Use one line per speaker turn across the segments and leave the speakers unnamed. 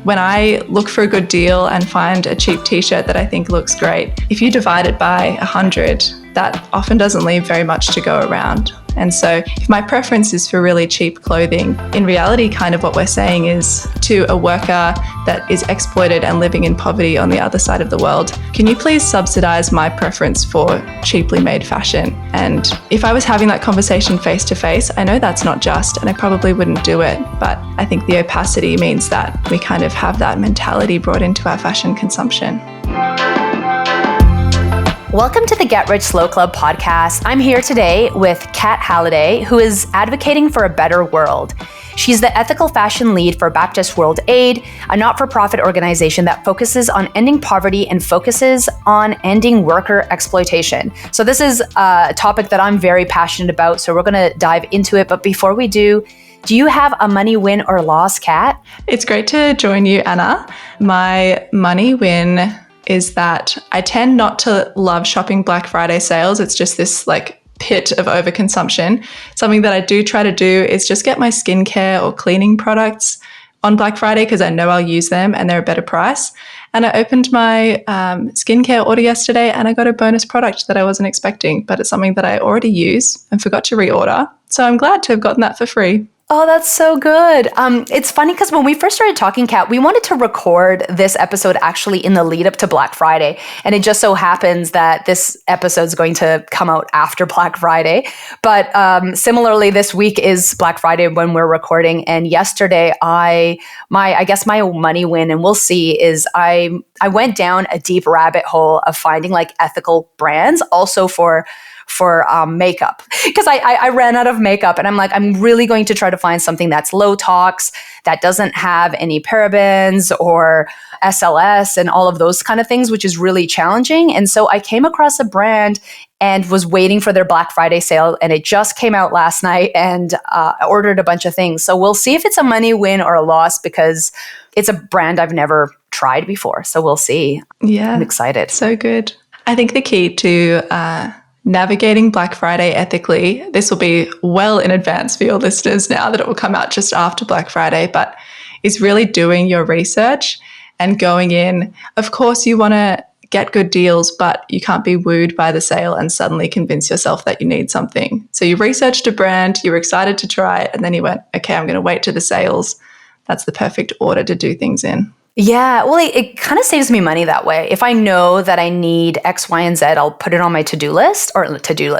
when I look for a good deal and find a cheap t-shirt that I think looks great, if you divide it by 100, that often doesn't leave very much to go around. And so if my preference is for really cheap clothing, in reality, kind of what we're saying is to a worker that is exploited and living in poverty on the other side of the world, can you please subsidize my preference for cheaply made fashion? And if I was having that conversation face to face, I know that's not just, and I probably wouldn't do it. But I think the opacity means that we kind of have that mentality brought into our fashion consumption.
Welcome to the Get Rich Slow Club podcast. I'm here today with Kat Halliday, who is advocating for a better world. She's the ethical fashion lead for Baptist World Aid, a not-for-profit organization that focuses on ending poverty and focuses on ending worker exploitation. So this is a topic that I'm very passionate about, so we're going to dive into it. But before we do you have a money win or loss, Kat?
It's great to join you, Anna. My money win is that I tend not to love shopping Black Friday sales. It's just this pit of overconsumption. Something that I do try to do is just get my skincare or cleaning products on Black Friday because I know I'll use them and they're a better price. And I opened my skincare order yesterday and I got a bonus product that I wasn't expecting, but it's something that I already use and forgot to reorder. So I'm glad to have gotten that for free.
Oh, that's so good. It's funny because when we first started talking, Kat, we wanted to record this episode actually in the lead up to Black Friday. And it just so happens that this episode is going to come out after Black Friday. But similarly, this week is Black Friday when we're recording. And yesterday, I guess my money win, and we'll see, is I went down a deep rabbit hole of finding ethical brands also for makeup, because I ran out of makeup and I'm really going to try to find something that's low tox, that doesn't have any parabens or SLS and all of those kind of things, which is really challenging. And so I came across a brand and was waiting for their Black Friday sale, and it just came out last night, and I ordered a bunch of things. So we'll see if it's a money win or a loss because it's a brand I've never tried before. So we'll see.
Yeah,
I'm excited.
So good. I think the key to navigating Black Friday ethically, this will be well in advance for your listeners now that it will come out just after Black Friday, but is really doing your research and going in. Of course, you want to get good deals, but you can't be wooed by the sale and suddenly convince yourself that you need something. So you researched a brand, you were excited to try it, and then you went, okay, I'm going to wait to the sales. That's the perfect order to do things in.
Yeah, well, it kind of saves me money that way. If I know that I need X, Y, and Z, I'll put it on my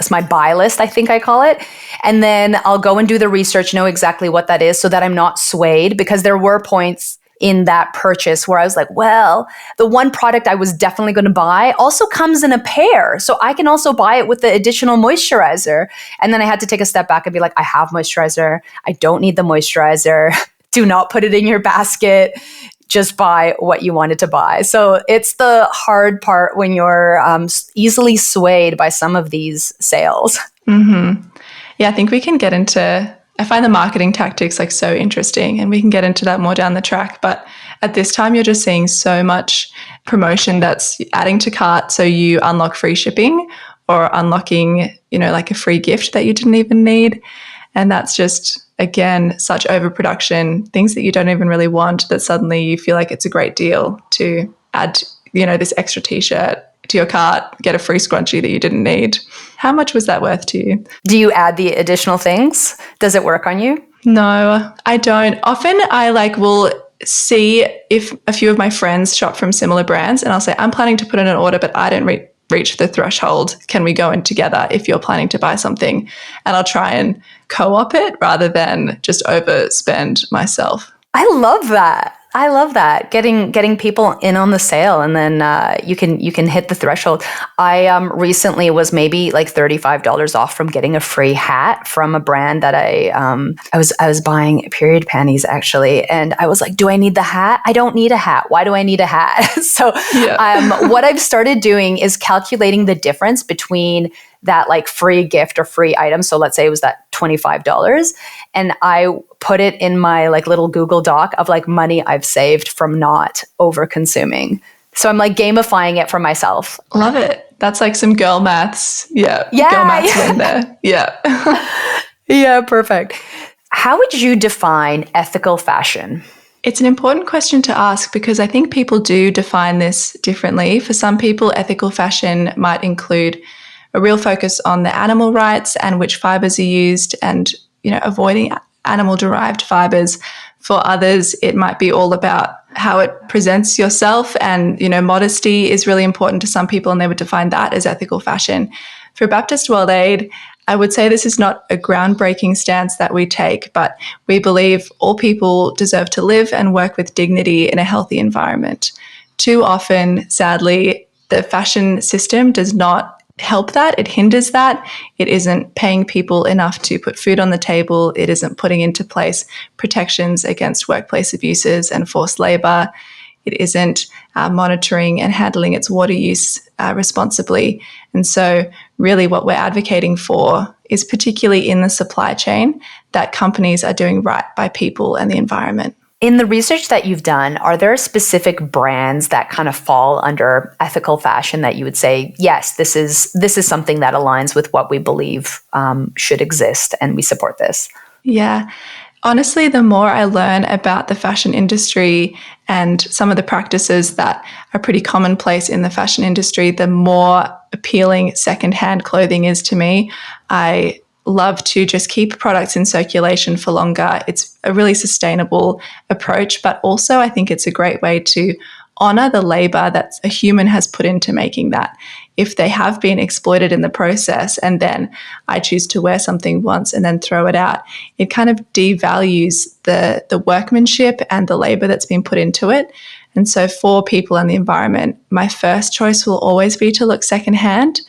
my buy list, I think I call it. And then I'll go and do the research, know exactly what that is so that I'm not swayed, because there were points in that purchase where I was like, well, the one product I was definitely going to buy also comes in a pair. So I can also buy it with the additional moisturizer. And then I had to take a step back and be like, I have moisturizer. I don't need the moisturizer. Do not put it in your basket. Just buy what you wanted to buy. So it's the hard part when you're easily swayed by some of these sales.
Mm-hmm. Yeah, I think we can get into, I find the marketing tactics so interesting, and we can get into that more down the track. But at this time, you're just seeing so much promotion that's adding to cart. So you unlock free shipping or unlocking, a free gift that you didn't even need. And that's just, again, such overproduction, things that you don't even really want, that suddenly you feel like it's a great deal to add, this extra t-shirt to your cart, get a free scrunchie that you didn't need. How much was that worth to you?
Do you add the additional things? Does it work on you?
No, I don't. Often I will see if a few of my friends shop from similar brands, and I'll say, I'm planning to put in an order, but I don't reach the threshold. Can we go in together if you're planning to buy something? And I'll try and co-op it rather than just overspend myself.
I love that. Getting people in on the sale, and then you can hit the threshold. I recently was maybe $35 off from getting a free hat from a brand that I was buying period panties actually, and I was like, do I need the hat? I don't need a hat. Why do I need a hat? So what I've started doing is calculating the difference between that free gift or free item. So let's say it was that $25, and I put it in my little Google Doc of money I've saved from not over consuming. So I'm gamifying it for myself.
Love it. That's some girl maths. Yeah. Girl maths in there. Yeah.
Yeah, perfect. How would you define ethical fashion?
It's an important question to ask because I think people do define this differently. For some people, ethical fashion might include a real focus on the animal rights and which fibers are used and, avoiding animal-derived fibers. For others, it might be all about how it presents yourself and, modesty is really important to some people and they would define that as ethical fashion. For Baptist World Aid, I would say this is not a groundbreaking stance that we take, but we believe all people deserve to live and work with dignity in a healthy environment. Too often, sadly, the fashion system does not help that. It hinders that. It isn't paying people enough to put food on the table. It isn't putting into place protections against workplace abuses and forced labor. It isn't monitoring and handling its water use responsibly. And so really what we're advocating for is particularly in the supply chain that companies are doing right by people and the environment.
In the research that you've done, are there specific brands that kind of fall under ethical fashion that you would say, yes, this is something that aligns with what we believe should exist and we support this?
Yeah. Honestly, the more I learn about the fashion industry and some of the practices that are pretty commonplace in the fashion industry, the more appealing secondhand clothing is to me. I love to just keep products in circulation for longer. It's a really sustainable approach, but also I think it's a great way to honor the labor that a human has put into making that. If they have been exploited in the process and then I choose to wear something once and then throw it out, it kind of devalues the workmanship and the labor that's been put into it. And so for people and the environment, my first choice will always be to look secondhand.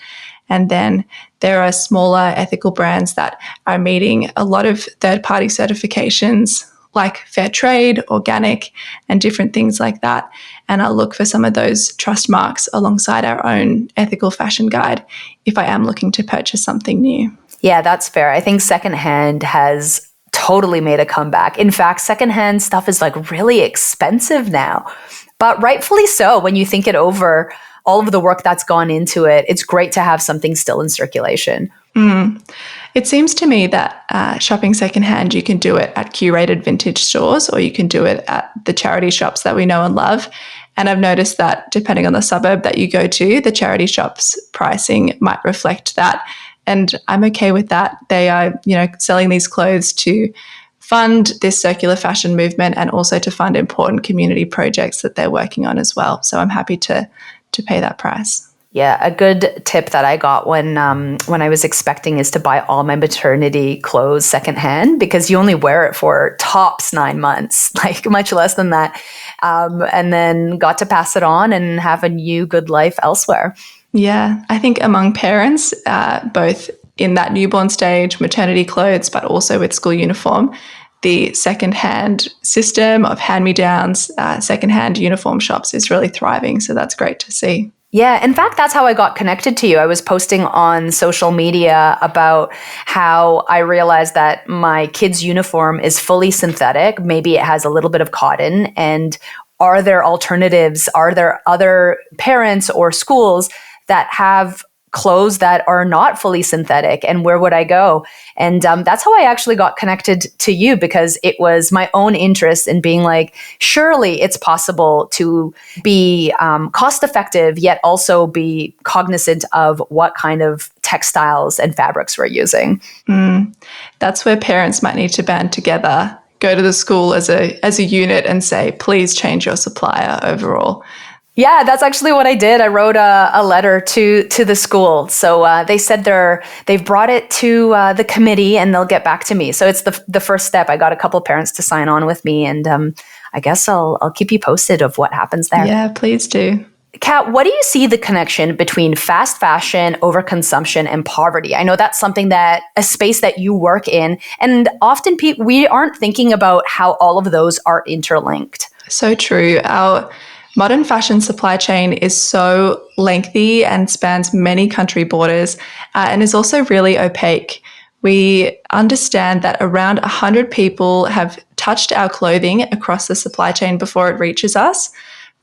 And then there are smaller ethical brands that are meeting a lot of third-party certifications like fair trade, organic, and different things like that. And I'll look for some of those trust marks alongside our own ethical fashion guide if I am looking to purchase something new.
Yeah, that's fair. I think secondhand has totally made a comeback. In fact, secondhand stuff is like really expensive now, but rightfully so. When you think it over, all of the work that's gone into it, it's great to have something still in circulation.
It seems to me that shopping secondhand, you can do it at curated vintage stores or you can do it at the charity shops that we know and love. And I've noticed that depending on the suburb that you go to, the charity shops pricing might reflect that. And I'm okay with that. They are, selling these clothes to fund this circular fashion movement and also to fund important community projects that they're working on as well. So I'm happy to pay that price.
Yeah, a good tip that I got when I was expecting is to buy all my maternity clothes secondhand because you only wear it for tops 9 months, like much less than that, and then got to pass it on and have a new good life elsewhere.
Yeah, I think among parents, both in that newborn stage, maternity clothes, but also with school uniform, the secondhand system of hand-me-downs, secondhand uniform shops is really thriving. So that's great to see.
Yeah, in fact, that's how I got connected to you. I was posting on social media about how I realized that my kid's uniform is fully synthetic. Maybe it has a little bit of cotton. And are there alternatives? Are there other parents or schools that have clothes that are not fully synthetic, and where would I go? And that's how I actually got connected to you, because it was my own interest in being like, surely it's possible to be cost effective, yet also be cognizant of what kind of textiles and fabrics we're using.
That's where parents might need to band together, go to the school as a unit and say, please change your supplier overall.
Yeah, that's actually what I did. I wrote a letter to the school. So they said they've brought it to the committee and they'll get back to me. So it's the first step. I got a couple parents to sign on with me, and I guess I'll keep you posted of what happens there.
Yeah, please do.
Kat, what do you see the connection between fast fashion, overconsumption, and poverty? I know that's something a space that you work in, and often we aren't thinking about how all of those are interlinked.
So true. Our modern fashion supply chain is so lengthy and spans many country borders and is also really opaque. We understand that around 100 people have touched our clothing across the supply chain before it reaches us,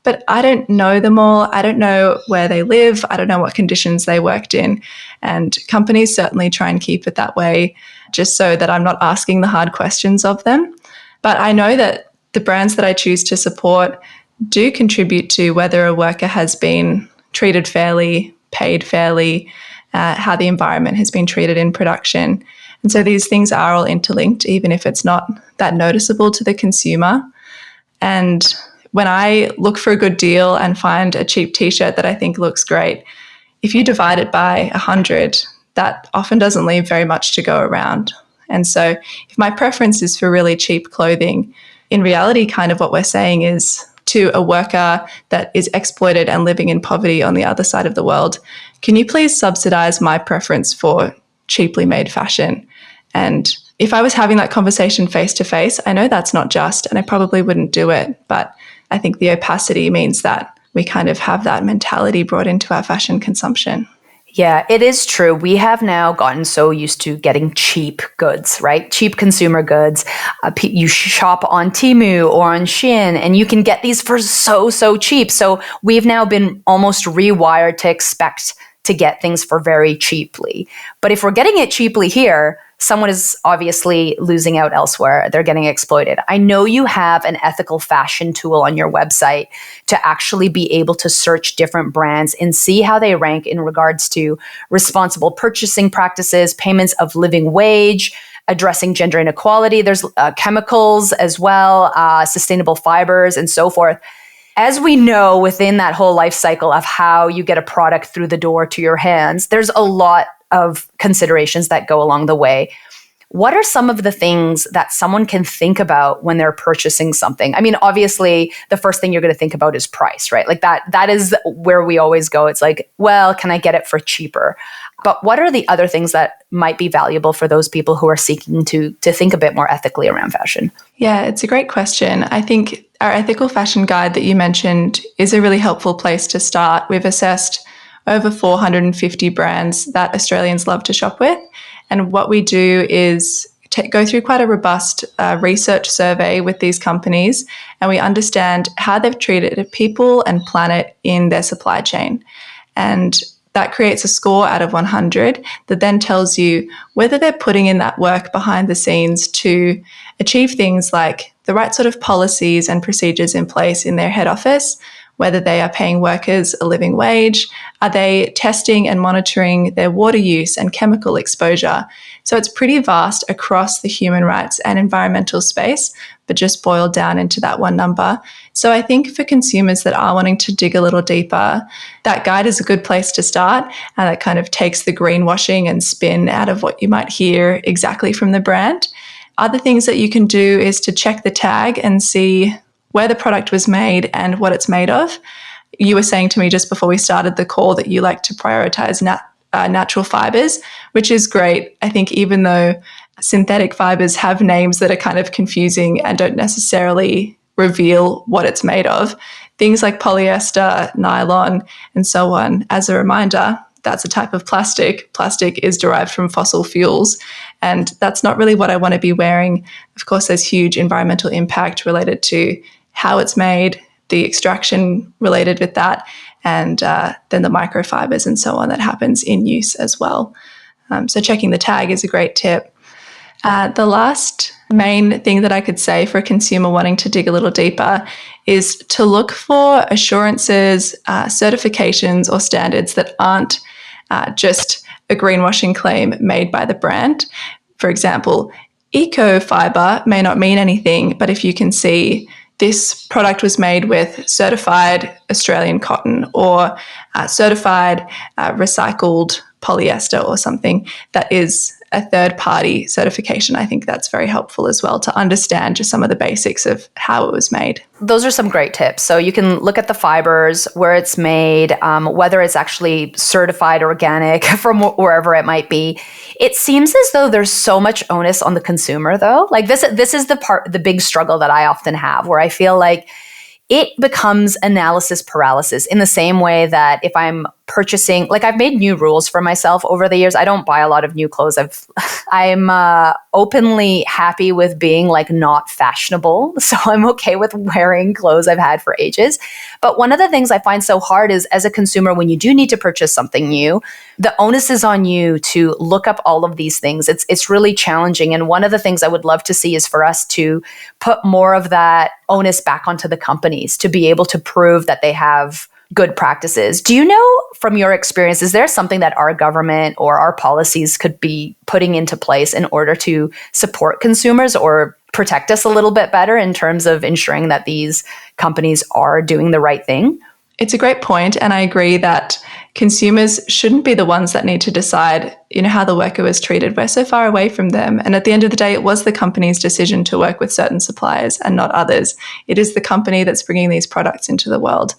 but I don't know them all. I don't know where they live. I don't know what conditions they worked in. And companies certainly try and keep it that way just so that I'm not asking the hard questions of them. But I know that the brands that I choose to support do contribute to whether a worker has been treated fairly, paid fairly, how the environment has been treated in production. And so these things are all interlinked, even if it's not that noticeable to the consumer. And when I look for a good deal and find a cheap t-shirt that I think looks great, if you divide it by 100, that often doesn't leave very much to go around. And so if my preference is for really cheap clothing, in reality, kind of what we're saying is to a worker that is exploited and living in poverty on the other side of the world, can you please subsidize my preference for cheaply made fashion? And if I was having that conversation face to face, I know that's not just, and I probably wouldn't do it. But I think the opacity means that we kind of have that mentality brought into our fashion consumption.
Yeah, it is true. We have now gotten so used to getting cheap goods, right? Cheap consumer goods. You shop on Temu or on Shein, and you can get these for so cheap. So we've now been almost rewired to expect to get things for very cheaply. But if we're getting it cheaply here, someone is obviously losing out elsewhere. They're getting exploited. I know you have an ethical fashion tool on your website to actually be able to search different brands and see how they rank in regards to responsible purchasing practices, payments of living wage, addressing gender inequality. There's chemicals as well, sustainable fibers, and so forth. As we know, within that whole life cycle of how you get a product through the door to your hands, there's a lot of considerations that go along the way. What are some of the things that someone can think about when they're purchasing something? I mean, obviously, the first thing you're going to think about is price, right? Like that is where we always go. It's like, well, can I get it for cheaper? But what are the other things that might be valuable for those people who are seeking to think a bit more ethically around fashion?
Yeah, it's a great question. I think our ethical fashion guide that you mentioned is a really helpful place to start. We've assessed over 450 brands that Australians love to shop with. And what we do is go through quite a robust research survey with these companies, and we understand how they've treated people and planet in their supply chain. And that creates a score out of 100 that then tells you whether they're putting in that work behind the scenes to achieve things like the right sort of policies and procedures in place in their head office, whether they are paying workers a living wage, are they testing and monitoring their water use and chemical exposure. So it's pretty vast across the human rights and environmental space, but just boiled down into that one number. So I think for consumers that are wanting to dig a little deeper, that guide is a good place to start, and that kind of takes the greenwashing and spin out of what you might hear exactly from the brand. Other things that you can do is to check the tag and see where the product was made and what it's made of. You were saying to me just before we started the call that you like to prioritize natural fibers, which is great. I think even though synthetic fibers have names that are kind of confusing and don't necessarily reveal what it's made of, things like polyester, nylon, and so on, as a reminder, that's a type of plastic. Plastic is derived from fossil fuels, and that's not really what I want to be wearing. Of course, there's huge environmental impact related to how it's made, the extraction related with that, and then the microfibers and so on that happens in use as well. So checking the tag is a great tip. The last main thing that I could say for a consumer wanting to dig a little deeper is to look for assurances, certifications, or standards that aren't just a greenwashing claim made by the brand. For example, eco fiber may not mean anything, but if you can see this product was made with certified Australian cotton or certified recycled polyester or something that is a third-party certification, I think that's very helpful as well to understand just some of the basics of how it was made.
Those are some great tips. So you can look at the fibers, where it's made, whether it's actually certified organic from wherever it might be. It seems as though there's so much onus on the consumer, though. Like this is the big struggle that I often have, where I feel like it becomes analysis paralysis in the same way that if I'm purchasing, like I've made new rules for myself over the years. I don't buy a lot of new clothes. I'm openly happy with being like not fashionable. So I'm okay with wearing clothes I've had for ages. But one of the things I find so hard is as a consumer, when you do need to purchase something new, the onus is on you to look up all of these things. It's really challenging. And one of the things I would love to see is for us to put more of that onus back onto the companies to be able to prove that they have good practices. Do you know from your experience, is there something that our government or our policies could be putting into place in order to support consumers or protect us a little bit better in terms of ensuring that these companies are doing the right thing?
It's a great point, and I agree that consumers shouldn't be the ones that need to decide, how the worker was treated. We're so far away from them. And at the end of the day, it was the company's decision to work with certain suppliers and not others. It is the company that's bringing these products into the world.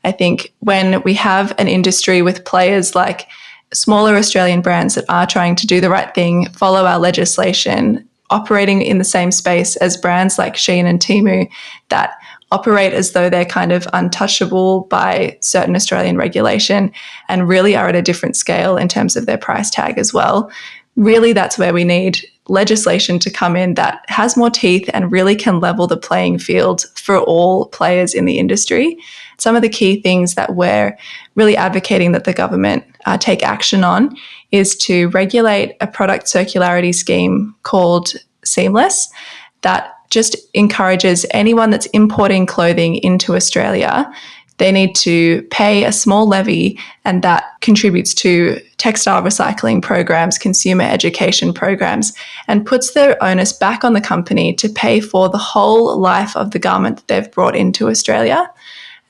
I think when we have an industry with players like smaller Australian brands that are trying to do the right thing, follow our legislation, operating in the same space as brands like Shein and Temu that operate as though they're kind of untouchable by certain Australian regulation and really are at a different scale in terms of their price tag as well. Really, that's where we need legislation to come in that has more teeth and really can level the playing field for all players in the industry. Some of the key things that we're really advocating that the government take action on is to regulate a product circularity scheme called Seamless that just encourages anyone that's importing clothing into Australia. They need to pay a small levy, and that contributes to textile recycling programs, consumer education programs, and puts their onus back on the company to pay for the whole life of the garment that they've brought into Australia.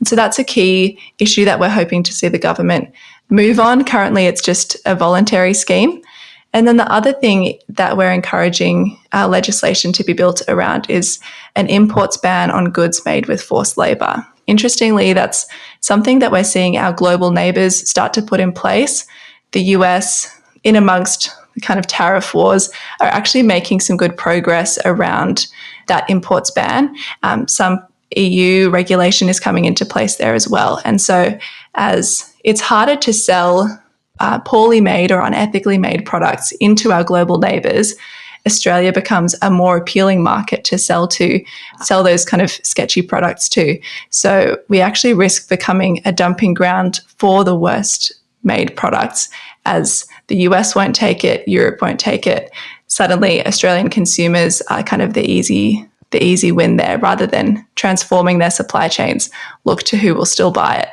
And so that's a key issue that we're hoping to see the government move on. Currently, it's just a voluntary scheme. And then the other thing that we're encouraging legislation to be built around is an imports ban on goods made with forced labour. Interestingly, that's something that we're seeing our global neighbours start to put in place. The US, in amongst the kind of tariff wars, are actually making some good progress around that imports ban. Some EU regulation is coming into place there as well. And so as it's harder to sell poorly made or unethically made products into our global neighbours, Australia becomes a more appealing market to sell those kind of sketchy products to. So we actually risk becoming a dumping ground for the worst made products as the US won't take it, Europe won't take it. Suddenly Australian consumers are kind of the easy win there, rather than transforming their supply chains, look to who will still buy it.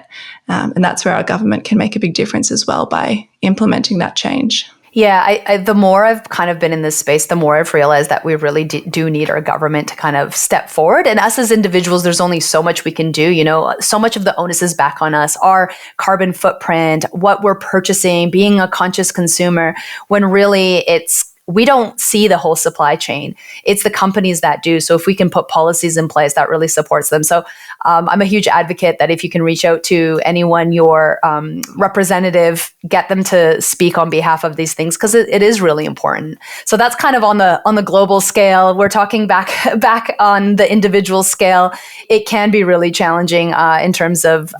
And that's where our government can make a big difference as well by implementing that change.
Yeah, the more I've kind of been in this space, the more I've realized that we really do need our government to kind of step forward. And us as individuals, there's only so much we can do. So much of the onus is back on us, our carbon footprint, what we're purchasing, being a conscious consumer, when really we don't see the whole supply chain. It's the companies that do. So if we can put policies in place that really supports them. So I'm a huge advocate that if you can reach out to anyone, your representative, get them to speak on behalf of these things, because it is really important. So that's kind of on the global scale. We're talking back on the individual scale. It can be really challenging in terms of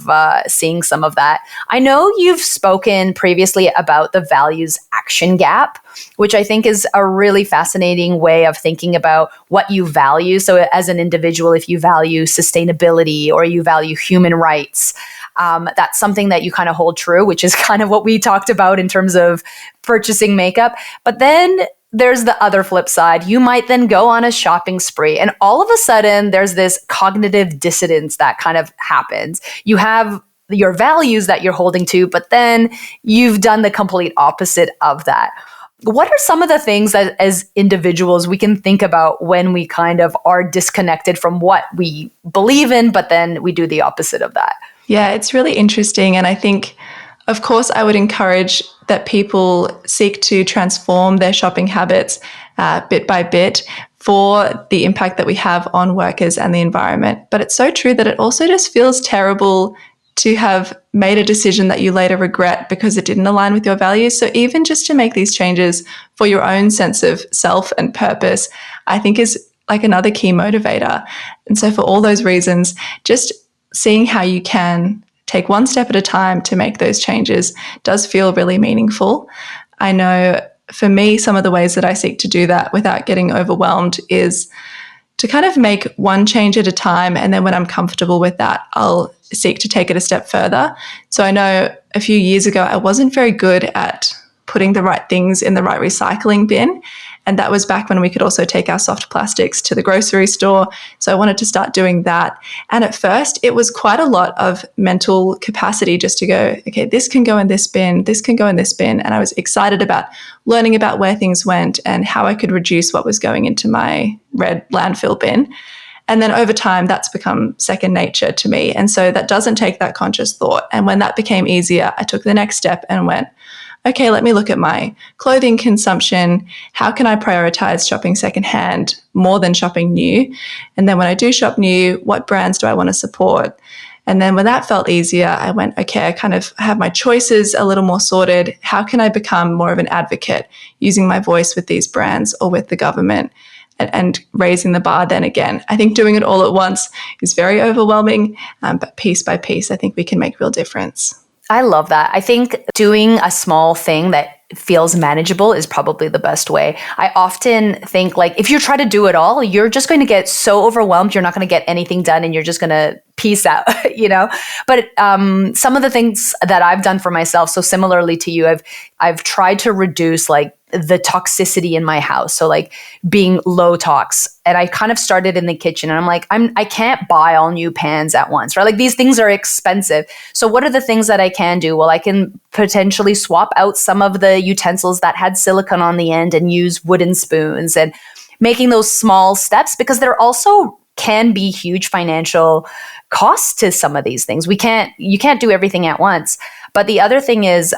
seeing some of that. I know you've spoken previously about the values action gap, which I think is a really fascinating way of thinking about what you value. So as an individual, if you value sustainability or you value human rights, that's something that you kind of hold true, which is kind of what we talked about in terms of purchasing makeup. But then there's the other flip side. You might then go on a shopping spree, and all of a sudden there's this cognitive dissonance that kind of happens. You have your values that you're holding to, but then you've done the complete opposite of that. What are some of the things that as individuals we can think about when we kind of are disconnected from what we believe in, but then we do the opposite of that?
Yeah, it's really interesting. And I think, of course, I would encourage that people seek to transform their shopping habits bit by bit for the impact that we have on workers and the environment. But it's so true that it also just feels terrible to have made a decision that you later regret because it didn't align with your values. So even just to make these changes for your own sense of self and purpose, I think is like another key motivator. And so for all those reasons, just seeing how you can take one step at a time to make those changes does feel really meaningful. I know for me, some of the ways that I seek to do that without getting overwhelmed is to kind of make one change at a time. And then when I'm comfortable with that, I'll seek to take it a step further. So I know a few years ago, I wasn't very good at putting the right things in the right recycling bin. And that was back when we could also take our soft plastics to the grocery store. So I wanted to start doing that. And at first, it was quite a lot of mental capacity just to go, okay, this can go in this bin, this can go in this bin. And I was excited about learning about where things went and how I could reduce what was going into my red landfill bin. And then over time, that's become second nature to me. And so that doesn't take that conscious thought. And when that became easier, I took the next step and went, okay, let me look at my clothing consumption. How can I prioritize shopping secondhand more than shopping new? And then when I do shop new, what brands do I want to support? And then when that felt easier, I went, okay, I kind of have my choices a little more sorted. How can I become more of an advocate using my voice with these brands or with the government? And raising the bar then again. I think doing it all at once is very overwhelming, but piece by piece, I think we can make real difference.
I love that. I think doing a small thing that feels manageable is probably the best way. I often think like if you try to do it all, you're just going to get so overwhelmed, you're not going to get anything done and you're just going to peace out, you know? But some of the things that I've done for myself, so similarly to you, I've tried to reduce like the toxicity in my house. So like being low tox. And I kind of started in the kitchen and I'm like, I can't buy all new pans at once, right? Like these things are expensive. So what are the things that I can do? Well, I can potentially swap out some of the utensils that had silicone on the end and use wooden spoons and making those small steps because there also can be huge financial costs to some of these things. You can't do everything at once. But the other thing is,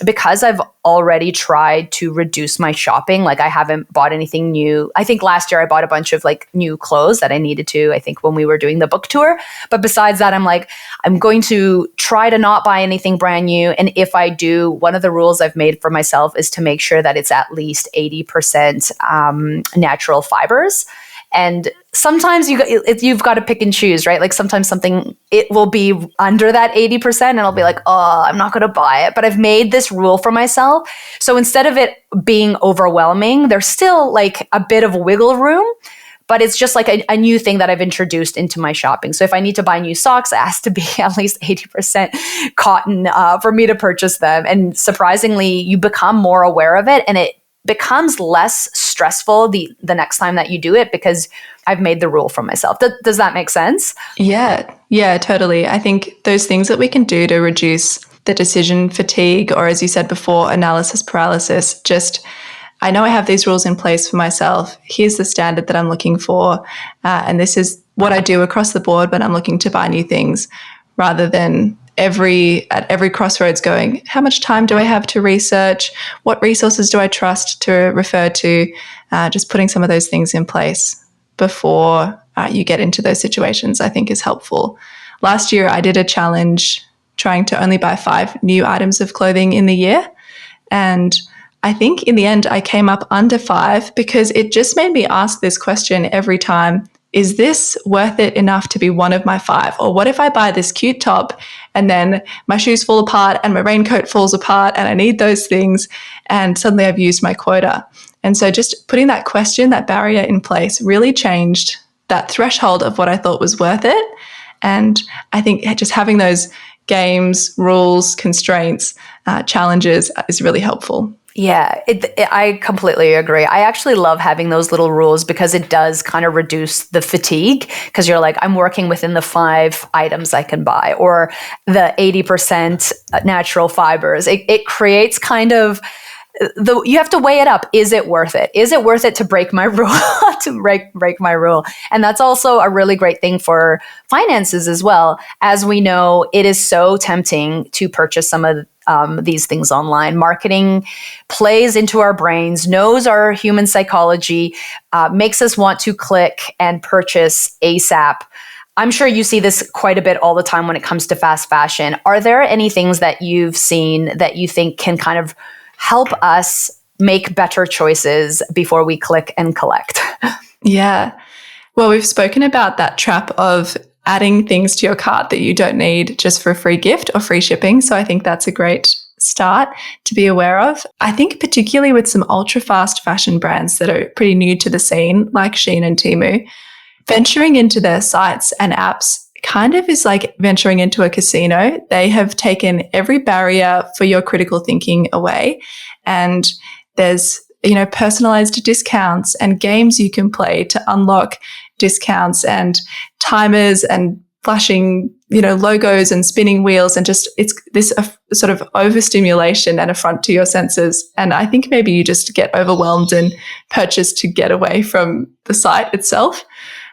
because I've already tried to reduce my shopping, like I haven't bought anything new. I think last year I bought a bunch of like new clothes that I needed to, I think when we were doing the book tour. But besides that, I'm like, I'm going to try to not buy anything brand new. And if I do, one of the rules I've made for myself is to make sure that it's at least 80% natural fibers. And sometimes you've got to pick and choose, right? Like sometimes it will be under that 80% and I'll be like, oh, I'm not going to buy it. But I've made this rule for myself. So instead of it being overwhelming, there's still like a bit of wiggle room, but it's just like a new thing that I've introduced into my shopping. So if I need to buy new socks, it has to be at least 80% cotton for me to purchase them. And surprisingly, you become more aware of it and it becomes less stressful the next time that you do it because I've made the rule for myself. Does that make sense?
Yeah, totally. I think those things that we can do to reduce the decision fatigue, or as you said before, analysis paralysis, I know I have these rules in place for myself. Here's the standard that I'm looking for. And this is what I do across the board when I'm looking to buy new things, rather than at every crossroads going, how much time do I have to research? What resources do I trust to refer to? Just putting some of those things in place before you get into those situations, I think is helpful. Last year, I did a challenge trying to only buy 5 new items of clothing in the year. And I think in the end, I came up under 5 because it just made me ask this question every time. Is this worth it enough to be one of my 5? Or what if I buy this cute top and then my shoes fall apart and my raincoat falls apart and I need those things and suddenly I've used my quota? And so just putting that question, that barrier in place really changed that threshold of what I thought was worth it. And I think just having those games, rules, constraints, challenges is really helpful.
Yeah, I completely agree. I actually love having those little rules because it does kind of reduce the fatigue because you're like, I'm working within the 5 items I can buy or the 80% natural fibers. It creates kind of you have to weigh it up. Is it worth it? Is it worth it to break my rule, break my rule? And that's also a really great thing for finances as well. As we know, it is so tempting to purchase some of these things online. Marketing plays into our brains, knows our human psychology, makes us want to click and purchase ASAP. I'm sure you see this quite a bit all the time when it comes to fast fashion. Are there any things that you've seen that you think can kind of help us make better choices before we click and collect?
Yeah. Well, we've spoken about that trap of adding things to your cart that you don't need just for a free gift or free shipping. So I think that's a great start to be aware of. I think particularly with some ultra fast fashion brands that are pretty new to the scene, like Shein and Temu, venturing into their sites and apps kind of is like venturing into a casino. They have taken every barrier for your critical thinking away. And there's, personalized discounts and games you can play to unlock discounts and timers and flashing, logos and spinning wheels, and just it's this sort of overstimulation and affront to your senses. And I think maybe you just get overwhelmed and purchase to get away from the site itself.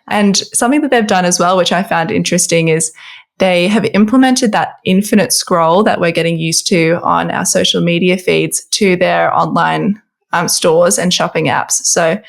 And something that they've done as well, which I found interesting, is they have implemented that infinite scroll that we're getting used to on our social media feeds to their online stores and shopping apps. So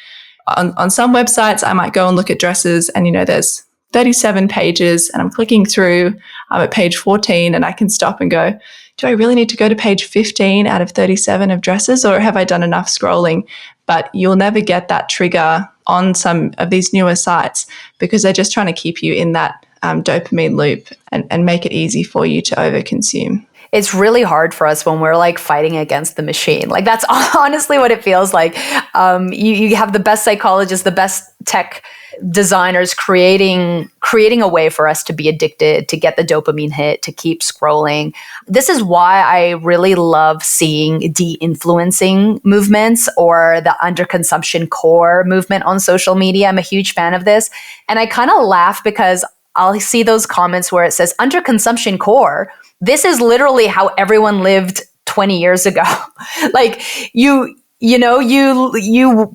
on some websites, I might go and look at dresses and, there's 37 pages and I'm clicking through. I'm at page 14 and I can stop and go, do I really need to go to page 15 out of 37 of dresses, or have I done enough scrolling? But you'll never get that trigger on some of these newer sites because they're just trying to keep you in that dopamine loop and make it easy for you to overconsume.
It's really hard for us when we're like fighting against the machine. Like that's honestly what it feels like. You have the best psychologists, the best tech designers creating a way for us to be addicted, to get the dopamine hit, to keep scrolling. This is why I really love seeing de-influencing movements or the underconsumption core movement on social media. I'm a huge fan of this. And I kind of laugh because I'll see those comments where it says underconsumption core. This is literally how everyone lived 20 years ago. Like you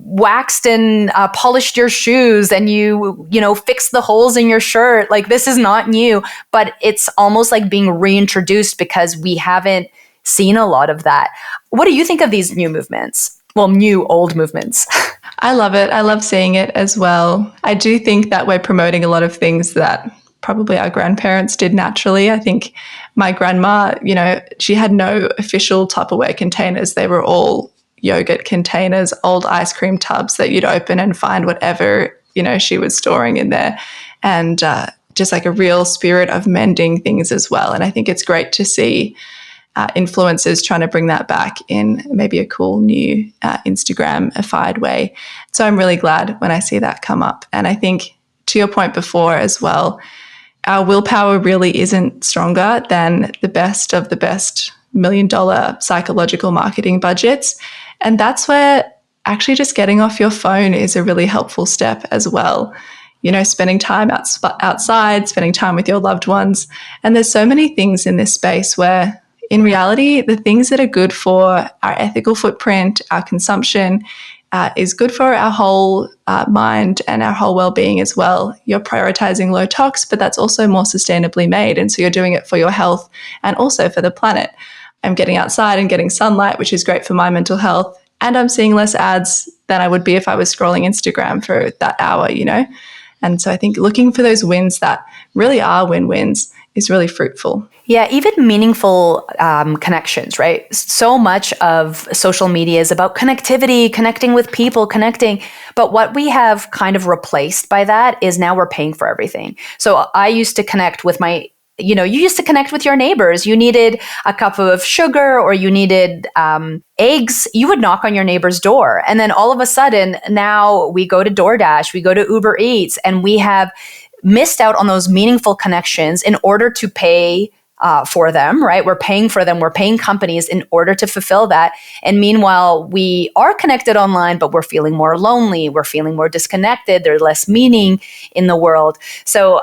waxed and polished your shoes and you fixed the holes in your shirt. Like this is not new, but it's almost like being reintroduced because we haven't seen a lot of that. What do you think of these new movements? Well, new old movements.
I love it. I love seeing it as well. I do think that we're promoting a lot of things that probably our grandparents did naturally. I think my grandma, she had no official Tupperware containers. They were all yogurt containers, old ice cream tubs that you'd open and find whatever, she was storing in there. And just like a real spirit of mending things as well. And I think it's great to see influencers trying to bring that back in maybe a cool new Instagram-ified way. So I'm really glad when I see that come up. And I think to your point before as well, our willpower really isn't stronger than the best of the best $1 million psychological marketing budgets. And that's where actually just getting off your phone is a really helpful step as well. Spending time outside, spending time with your loved ones. And there's so many things in this space where in reality, the things that are good for our ethical footprint, our consumption, is good for our whole mind and our whole well-being as well. You're prioritizing low tox, but that's also more sustainably made. And so you're doing it for your health and also for the planet. I'm getting outside and getting sunlight, which is great for my mental health. And I'm seeing less ads than I would be if I was scrolling Instagram for that hour, And so I think looking for those wins that really are win-wins is really fruitful.
Yeah, even meaningful connections, right? So much of social media is about connectivity, connecting with people, connecting. But what we have kind of replaced by that is now we're paying for everything. So I used to connect with you used to connect with your neighbors. You needed a cup of sugar or you needed eggs. You would knock on your neighbor's door. And then all of a sudden, now we go to DoorDash, we go to Uber Eats, and we have missed out on those meaningful connections in order to pay for them, right? We're paying for them. We're paying companies in order to fulfill that. And meanwhile, we are connected online, but we're feeling more lonely. We're feeling more disconnected. There's less meaning in the world. So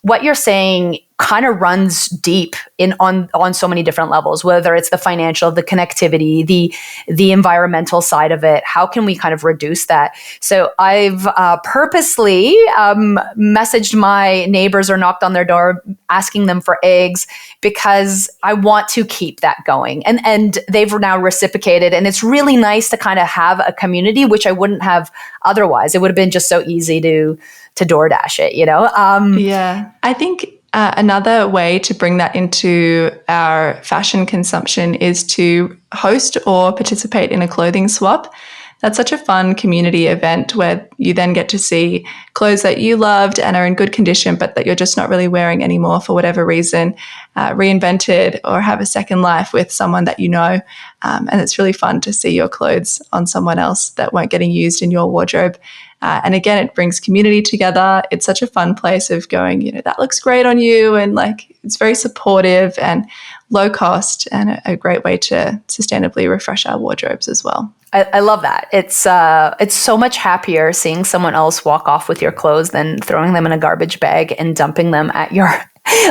what you're saying kind of runs deep on so many different levels, whether it's the financial, the connectivity, the environmental side of it. How can we kind of reduce that? So I've purposely messaged my neighbors or knocked on their door asking them for eggs because I want to keep that going. And they've now reciprocated. And it's really nice to kind of have a community, which I wouldn't have otherwise. It would have been just so easy to DoorDash it,
Yeah, I think another way to bring that into our fashion consumption is to host or participate in a clothing swap. that's such a fun community event where you then get to see clothes that you loved and are in good condition, but that you're just not really wearing anymore for whatever reason, reinvented or have a second life with someone that you know. And it's really fun to see your clothes on someone else that weren't getting used in your wardrobe. And again, it brings community together. It's such a fun place of going, that looks great on you. And like, it's very supportive and low cost and a great way to sustainably refresh our wardrobes as well.
I love that. It's so much happier seeing someone else walk off with your clothes than throwing them in a garbage bag and dumping them at your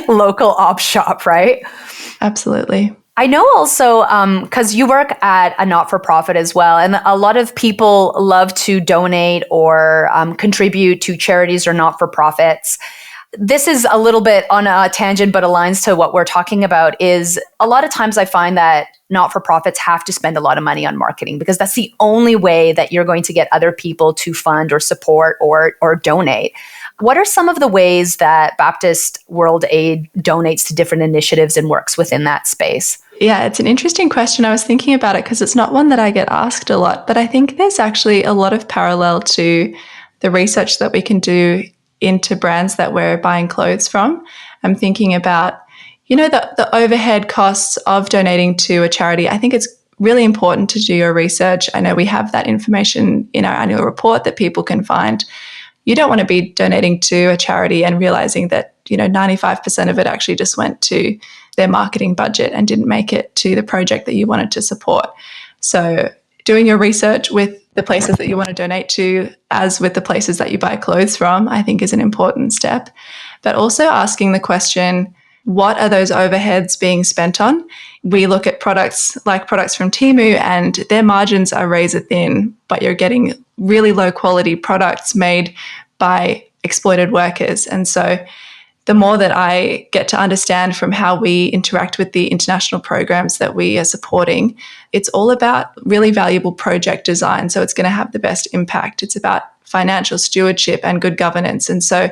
local op shop, right?
Absolutely.
I know also, because you work at a not-for-profit as well, and a lot of people love to donate or contribute to charities or not-for-profits. This is a little bit on a tangent, but aligns to what we're talking about, is a lot of times I find that not-for-profits have to spend a lot of money on marketing because that's the only way that you're going to get other people to fund or support or donate. What are some of the ways that Baptist World Aid donates to different initiatives and works within that space?
Yeah, it's an interesting question. I was thinking about it because it's not one that I get asked a lot, but I think there's actually a lot of parallel to the research that we can do into brands that we're buying clothes from. I'm thinking about, the overhead costs of donating to a charity. I think it's really important to do your research. I know we have that information in our annual report that people can find. You don't want to be donating to a charity and realizing that, 95% of it actually just went to their marketing budget and didn't make it to the project that you wanted to support. So doing your research with the places that you want to donate to, as with the places that you buy clothes from, I think is an important step. But also asking the question, what are those overheads being spent on? We look at products from Temu and their margins are razor thin, but you're getting really low quality products made by exploited workers. And so the more that I get to understand from how we interact with the international programs that we are supporting, it's all about really valuable project design. So it's going to have the best impact. It's about financial stewardship and good governance. And so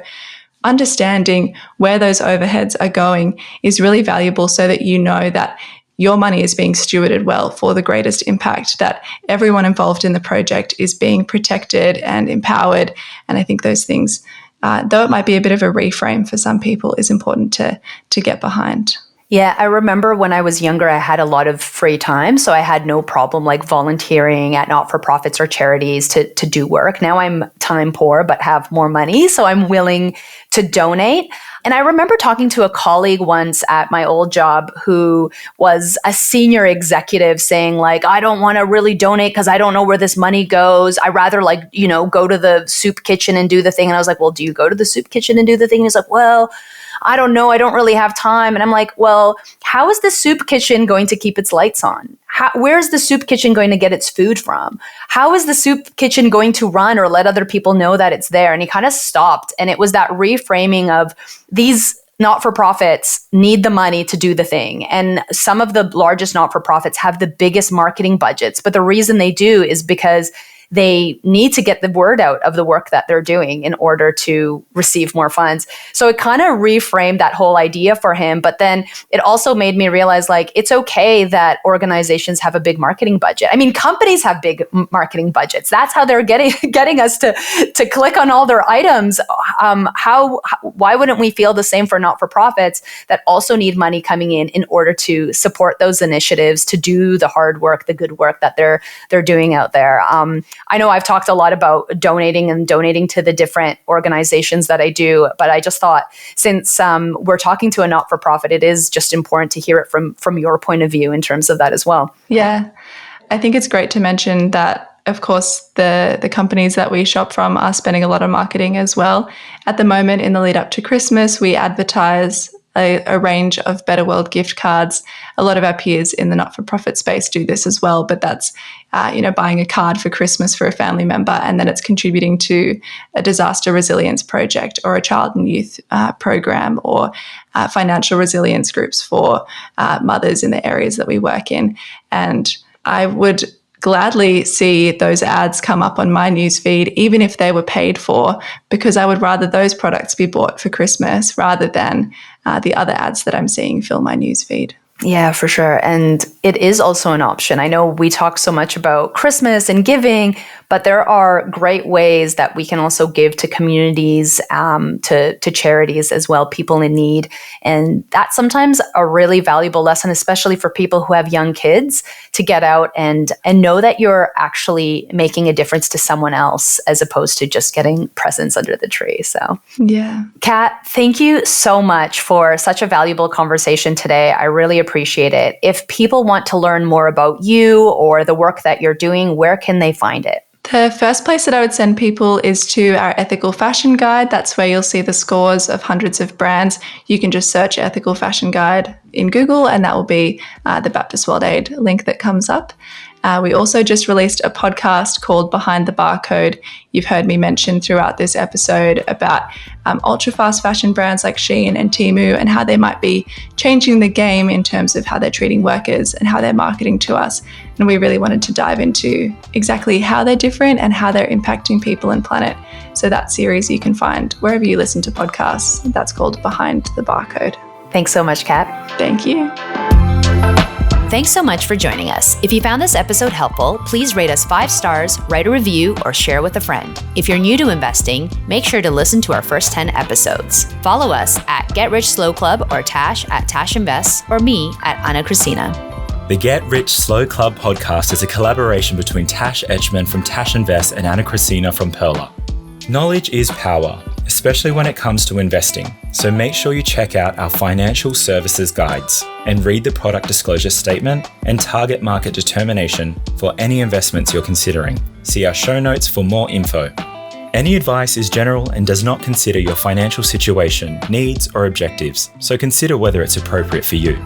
understanding where those overheads are going is really valuable so that you know that your money is being stewarded well for the greatest impact, that everyone involved in the project is being protected and empowered. And I think those things, though it might be a bit of a reframe for some people, is important to get behind.
Yeah, I remember when I was younger, I had a lot of free time. So I had no problem like volunteering at not-for-profits or charities to do work. Now I'm time poor, but have more money. So I'm willing to donate. And I remember talking to a colleague once at my old job who was a senior executive saying like, I don't want to really donate because I don't know where this money goes. I rather go to the soup kitchen and do the thing. And I was like, well, do you go to the soup kitchen and do the thing? And he's like, well, I don't know. I don't really have time. And I'm like, well, how is the soup kitchen going to keep its lights on? Where's the soup kitchen going to get its food from? How is the soup kitchen going to run or let other people know that it's there? And he kind of stopped. And it was that reframing of these not-for-profits need the money to do the thing. And some of the largest not-for-profits have the biggest marketing budgets. But the reason they do is because they need to get the word out of the work that they're doing in order to receive more funds. So it kind of reframed that whole idea for him. But then it also made me realize like, it's okay that organizations have a big marketing budget. I mean, companies have big marketing budgets. That's how they're getting us to click on all their items. Why wouldn't we feel the same for not-for-profits that also need money coming in order to support those initiatives, to do the hard work, the good work that they're doing out there? I know I've talked a lot about donating to the different organizations that I do, but I just thought since we're talking to a not-for-profit, it is just important to hear it from your point of view in terms of that as well.
Yeah, I think it's great to mention that, of course, the companies that we shop from are spending a lot on marketing as well. At the moment, in the lead up to Christmas, we advertise a range of Better World gift cards. A lot of our peers in the not-for-profit space do this as well, but that's buying a card for Christmas for a family member, and then it's contributing to a disaster resilience project or a child and youth program or financial resilience groups for mothers in the areas that we work in. And I would gladly see those ads come up on my newsfeed, even if they were paid for, because I would rather those products be bought for Christmas rather than the other ads that I'm seeing fill my newsfeed.
Yeah, for sure. And it is also an option. I know we talk so much about Christmas and giving, but there are great ways that we can also give to communities, to charities as well, people in need. And that's sometimes a really valuable lesson, especially for people who have young kids, to get out and know that you're actually making a difference to someone else as opposed to just getting presents under the tree. So,
yeah.
Kat, thank you so much for such a valuable conversation today. I really appreciate it. If people want to learn more about you or the work that you're doing, where can they find it?
The first place that I would send people is to our ethical fashion guide. That's where you'll see the scores of hundreds of brands. You can just search ethical fashion guide in Google, and that will be the Baptist World Aid link that comes up. We also just released a podcast called Behind the Barcode. You've heard me mention throughout this episode about ultra-fast fashion brands like Shein and Temu and how they might be changing the game in terms of how they're treating workers and how they're marketing to us. And we really wanted to dive into exactly how they're different and how they're impacting people and planet. So that series you can find wherever you listen to podcasts. That's called Behind the Barcode.
Thanks so much, Kat.
Thank you.
Thanks so much for joining us. If you found this episode helpful, please rate us 5 stars, write a review, or share with a friend. If you're new to investing, make sure to listen to our first 10 episodes. Follow us at Get Rich Slow Club or Tash at Tash Invests or me at Ana Cristina.
The Get Rich Slow Club podcast is a collaboration between Tash Etchman from Tash Invest and Ana Cristina from Perla. Knowledge is power, especially when it comes to investing. So make sure you check out our financial services guides and read the product disclosure statement and target market determination for any investments you're considering. See our show notes for more info. Any advice is general and does not consider your financial situation, needs, or objectives, so consider whether it's appropriate for you.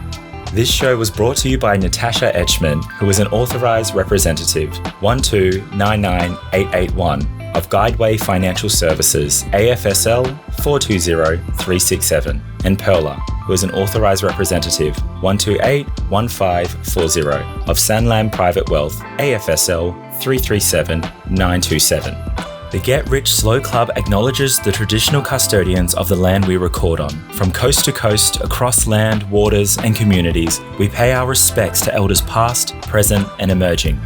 This show was brought to you by Natasha Etchman, who is an authorized representative 1299881 of Guideway Financial Services, AFSL 420367, and Perla, who is an authorized representative 1281540 of Sanlam Private Wealth, AFSL 337927. The Get Rich Slow Club acknowledges the traditional custodians of the land we record on. From coast to coast, across land, waters, and communities, we pay our respects to elders past, present, and emerging.